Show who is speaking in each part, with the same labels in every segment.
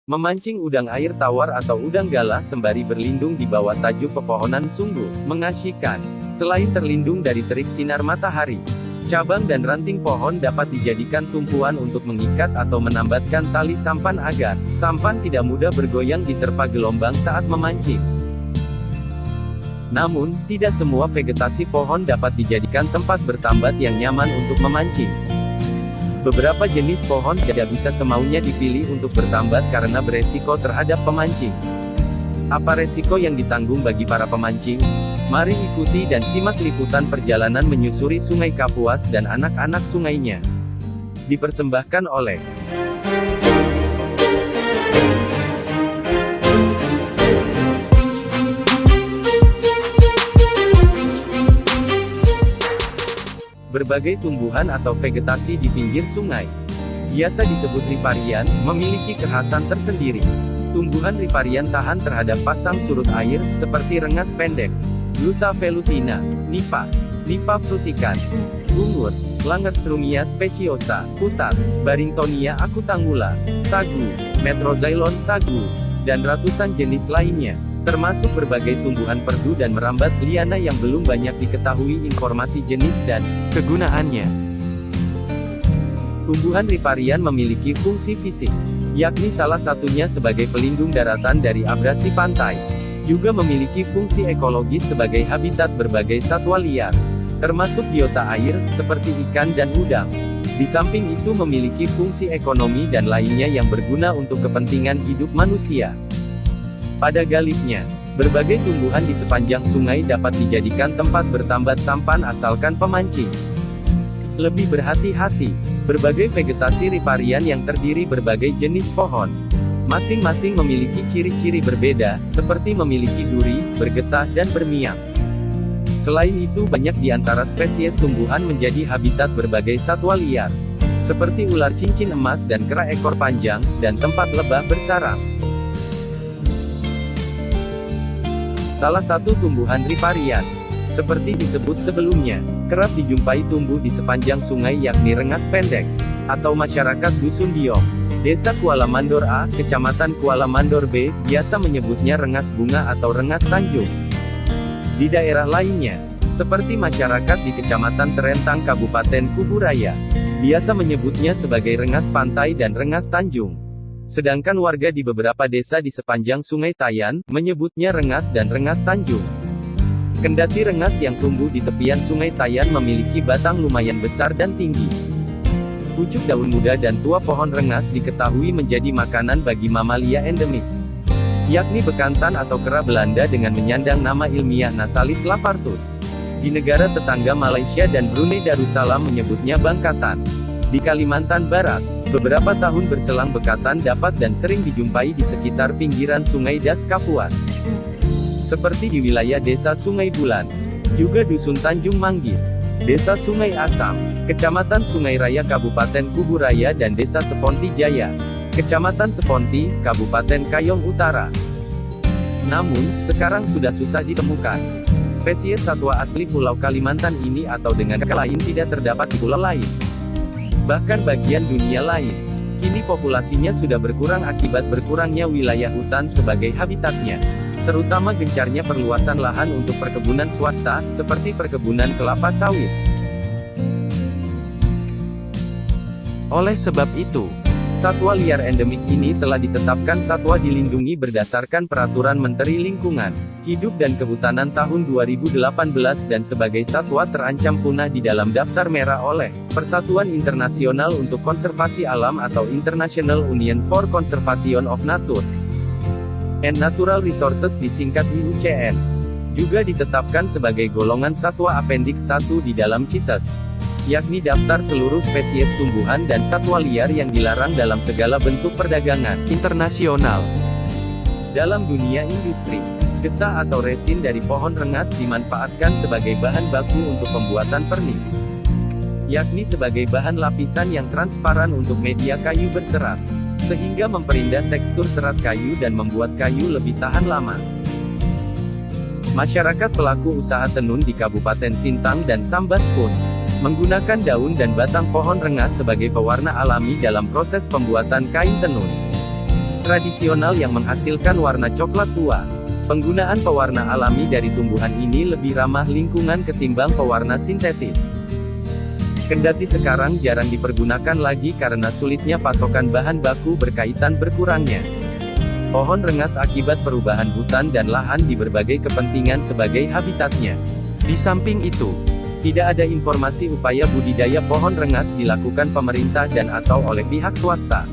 Speaker 1: Memancing udang air tawar atau udang galah sembari berlindung di bawah tajuk pepohonan sungguh mengasyikkan. Selain terlindung dari terik sinar matahari, cabang dan ranting pohon dapat dijadikan tumpuan untuk mengikat atau menambatkan tali sampan agar sampan tidak mudah bergoyang diterpa gelombang saat memancing. Namun, tidak semua vegetasi pohon dapat dijadikan tempat bertambat yang nyaman untuk memancing. Beberapa jenis pohon tidak bisa semaunya dipilih untuk bertambat karena beresiko terhadap pemancing. Apa resiko yang ditanggung bagi para pemancing? Mari ikuti dan simak liputan perjalanan menyusuri Sungai Kapuas dan anak-anak sungainya. Dipersembahkan oleh berbagai tumbuhan atau vegetasi di pinggir sungai. Biasa disebut riparian, memiliki kekhasan tersendiri. Tumbuhan riparian tahan terhadap pasang surut air, seperti rengas pendek, Gluta velutina, Nipa, Nipa fruticans, bungur, Langerstrumia speciosa, Putat, Barringtonia acutangula, sagu, Metroxylon sagu, dan ratusan jenis lainnya, termasuk berbagai tumbuhan perdu dan merambat liana yang belum banyak diketahui informasi jenis dan kegunaannya. Tumbuhan riparian memiliki fungsi fisik, yakni salah satunya sebagai pelindung daratan dari abrasi pantai. Juga memiliki fungsi ekologis sebagai habitat berbagai satwa liar, termasuk biota air, seperti ikan dan udang. Di samping itu memiliki fungsi ekonomi dan lainnya yang berguna untuk kepentingan hidup manusia. Pada galipnya, berbagai tumbuhan di sepanjang sungai dapat dijadikan tempat bertambat sampan asalkan pemancing lebih berhati-hati. Berbagai vegetasi riparian yang terdiri berbagai jenis pohon, masing-masing memiliki ciri-ciri berbeda, seperti memiliki duri, bergetah, dan bermiang. Selain itu banyak di antara spesies tumbuhan menjadi habitat berbagai satwa liar, seperti ular cincin emas dan kera ekor panjang, dan tempat lebah bersarang. Salah satu tumbuhan riparian, seperti disebut sebelumnya, kerap dijumpai tumbuh di sepanjang sungai yakni rengas pendek, atau masyarakat Dusun Diong, Desa Kuala Mandor A, Kecamatan Kuala Mandor B, biasa menyebutnya rengas bunga atau rengas Tanjung. Di daerah lainnya, seperti masyarakat di Kecamatan Terentang Kabupaten Kuburaya, biasa menyebutnya sebagai rengas pantai dan rengas Tanjung. Sedangkan warga di beberapa desa di sepanjang Sungai Tayan, menyebutnya rengas dan rengas Tanjung. Kendati rengas yang tumbuh di tepian Sungai Tayan memiliki batang lumayan besar dan tinggi, pucuk daun muda dan tua pohon rengas diketahui menjadi makanan bagi mamalia endemik, yakni bekantan atau kera Belanda dengan menyandang nama ilmiah Nasalis lapartus. Di negara tetangga Malaysia dan Brunei Darussalam menyebutnya bangkatan. Di Kalimantan Barat, beberapa tahun berselang bekatan dapat dan sering dijumpai di sekitar pinggiran Sungai Das Kapuas, seperti di wilayah Desa Sungai Bulan, juga Dusun Tanjung Manggis, Desa Sungai Asam, Kecamatan Sungai Raya Kabupaten Kuburaya dan Desa Seponti Jaya, Kecamatan Seponti, Kabupaten Kayong Utara. Namun, sekarang sudah susah ditemukan. Spesies satwa asli Pulau Kalimantan ini atau dengan kata lain tidak terdapat di pulau lain, bahkan bagian dunia lain. Kini populasinya sudah berkurang akibat berkurangnya wilayah hutan sebagai habitatnya, terutama gencarnya perluasan lahan untuk perkebunan swasta, seperti perkebunan kelapa sawit. Oleh sebab itu, satwa liar endemik ini telah ditetapkan satwa dilindungi berdasarkan Peraturan Menteri Lingkungan Hidup dan Kehutanan tahun 2018 dan sebagai satwa terancam punah di dalam daftar merah oleh Persatuan Internasional untuk Konservasi Alam atau International Union for Conservation of Nature and Natural Resources disingkat IUCN. Juga ditetapkan sebagai golongan satwa appendix 1 di dalam CITES, yakni daftar seluruh spesies tumbuhan dan satwa liar yang dilarang dalam segala bentuk perdagangan internasional. Dalam dunia industri, getah atau resin dari pohon rengas dimanfaatkan sebagai bahan baku untuk pembuatan pernis, yakni sebagai bahan lapisan yang transparan untuk media kayu berserat. sehingga memperindah tekstur serat kayu dan membuat kayu lebih tahan lama. Masyarakat pelaku usaha tenun di Kabupaten Sintang dan Sambas pun menggunakan daun dan batang pohon rengas sebagai pewarna alami dalam proses pembuatan kain tenun tradisional yang menghasilkan warna coklat tua. Penggunaan pewarna alami dari tumbuhan ini lebih ramah lingkungan ketimbang pewarna sintetis. Kendati sekarang jarang dipergunakan lagi karena sulitnya pasokan bahan baku berkaitan berkurangnya pohon rengas akibat perubahan hutan dan lahan di berbagai kepentingan sebagai habitatnya. Di samping itu, tidak ada informasi upaya budidaya pohon rengas dilakukan pemerintah dan atau oleh pihak swasta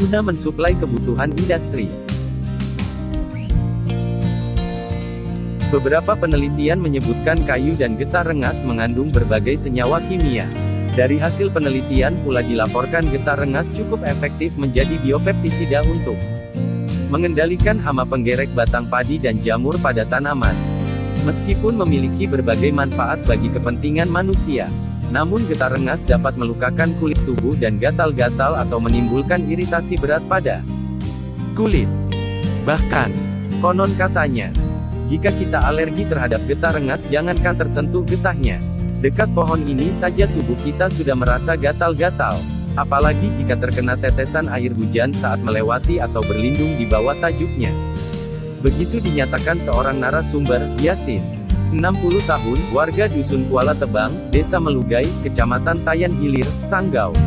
Speaker 1: guna mensuplai kebutuhan industri. Beberapa penelitian menyebutkan kayu dan getah rengas mengandung berbagai senyawa kimia. Dari hasil penelitian pula dilaporkan getah rengas cukup efektif menjadi biopeptisida untuk mengendalikan hama penggerek batang padi dan jamur pada tanaman. Meskipun memiliki berbagai manfaat bagi kepentingan manusia, namun getah rengas dapat melukakan kulit tubuh dan gatal-gatal atau menimbulkan iritasi berat pada kulit. Bahkan, konon katanya, jika kita alergi terhadap getah rengas jangankan tersentuh getahnya. Dekat pohon ini saja tubuh kita sudah merasa gatal-gatal. Apalagi jika terkena tetesan air hujan saat melewati atau berlindung di bawah tajuknya. Begitu dinyatakan seorang narasumber, Yasin, 60 tahun, warga Dusun Kuala Tebang, Desa Melugai, Kecamatan Tayan Hilir, Sanggau.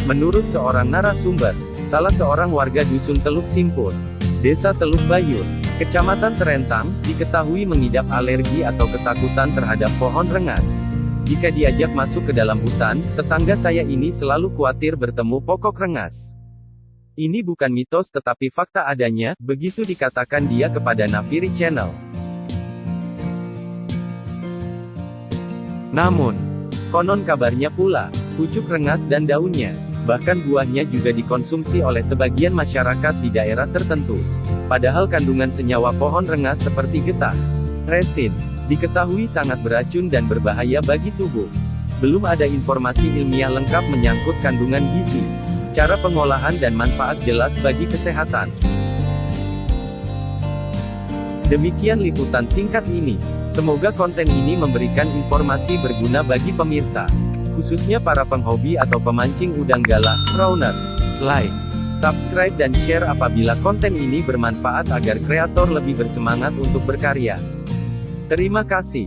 Speaker 1: Menurut seorang narasumber, salah seorang warga Dusun Teluk Simpur, Desa Teluk Bayur, Kecamatan Terentang, diketahui mengidap alergi atau ketakutan terhadap pohon rengas. Jika diajak masuk ke dalam hutan, tetangga saya ini selalu khawatir bertemu pokok rengas. Ini bukan mitos tetapi fakta adanya, begitu dikatakan dia kepada Nafiri Channel. Namun, konon kabarnya pula, pucuk rengas dan daunnya, bahkan buahnya juga dikonsumsi oleh sebagian masyarakat di daerah tertentu. Padahal kandungan senyawa pohon rengas seperti getah, resin, diketahui sangat beracun dan berbahaya bagi tubuh. Belum ada informasi ilmiah lengkap menyangkut kandungan gizi, cara pengolahan dan manfaat jelas bagi kesehatan. Demikian liputan singkat ini. Semoga konten ini memberikan informasi berguna bagi pemirsa, khususnya para penghobi atau pemancing udang galah, prawner. Like, subscribe dan share apabila konten ini bermanfaat agar kreator lebih bersemangat untuk berkarya. Terima kasih.